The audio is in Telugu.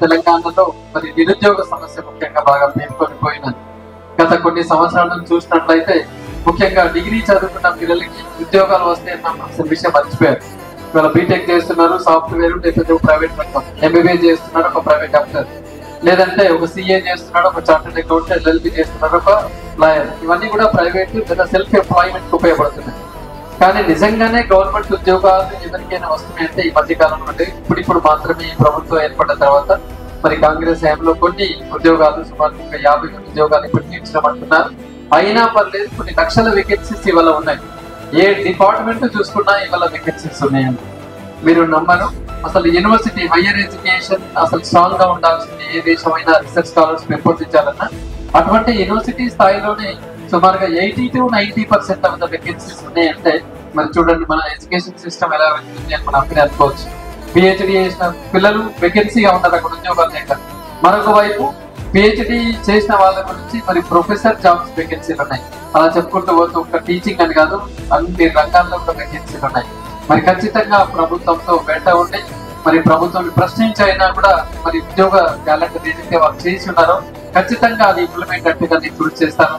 తెలంగాణలో మరి నిరుద్యోగ సమస్య ముఖ్యంగా బాగా పేర్కొనిపోయినది. గత కొన్ని సంవత్సరాల నుంచి చూసినట్లయితే ముఖ్యంగా డిగ్రీ చదువుకున్న పిల్లలకి ఉద్యోగాలు వస్తే అసలు విషయం మర్చిపోయారు. ఇవాళ బీటెక్ చేస్తున్నారు, సాఫ్ట్వేర్ లేకపోతే ప్రైవేట్ రంగం, ఎంబీబీఏ చేస్తున్నారు ఒక ప్రైవేట్ డాక్టర్, లేదంటే ఒక సిఏ చేస్తున్నాడు, ఒక చార్టెడ్ అకౌంట్, ఎల్ఎల్బి చేస్తున్నాడు, ఒక లాయర్. ఇవన్నీ కూడా ప్రైవేట్ లేదా సెల్ఫ్ ఎంప్లాయ్మెంట్ ఉపయోగపడుతున్నాయి. కానీ నిజంగానే గవర్నమెంట్ ఉద్యోగాలు ఎవరికైనా వస్తున్నాయంటే ఈ మధ్య కాలంలో ఇప్పుడు మాత్రమే ఈ ప్రభుత్వం ఏర్పడిన తర్వాత మరి కాంగ్రెస్ హయాంలో కొన్ని ఉద్యోగాలు సుమారు 50 ఉద్యోగాలు ఇప్పటికీ ఇచ్చినామంటున్నారు. అయినా పర్లేదు, కొన్ని లక్షల వేకెన్సీస్ ఇవాళ ఉన్నాయి. ఏ డిపార్ట్మెంట్ చూసుకున్నా ఇవాళ వేకెన్సీస్ ఉన్నాయండి. మీరు నమ్మరు, అసలు యూనివర్సిటీ హైయర్ ఎడ్యుకేషన్ అసలు స్ట్రాంగ్ గా ఉండాల్సింది. ఏ దేశమైనా రీసెర్చ్ స్కాలర్స్ పెంపొందించాలన్నా అటువంటి యూనివర్సిటీ స్థాయిలోనే సుమారుగా 80 to 90% ఆఫ్ ద వేకెన్సీస్ ఉన్నాయంటే మరి చూడండి మన ఎడ్యుకేషన్ సిస్టమ్ ఎలా వెళ్తుంది అని మనం అప్పుడే అనుకోవచ్చు. పిహెచ్డి చేసిన పిల్లలు వేకెన్సీగా ఉన్నారు అక్కడ ఉద్యోగాలు లేక. మరొక వైపు పిహెచ్డి చేసిన వాళ్ళ గురించి మరి ప్రొఫెసర్ జాబ్స్ వేకెన్సీలు ఉన్నాయి. అలా చెప్పుకుంటూ పోతూ ఒక టీచింగ్ అని కాదు, అన్ని రంగాల్లో ఒక వేకెన్సీలు ఉన్నాయి. మరి ఖచ్చితంగా ప్రభుత్వంతో వెంట ఉండి మరి ప్రభుత్వం ప్రశ్నించైనా కూడా మరి ఉద్యోగ క్యాలెండర్ ఏదైతే వాళ్ళు చేసి ఉన్నారో ఖచ్చితంగా అది ఇంప్లిమెంట్ అట్టుగా కృషి చేస్తాను.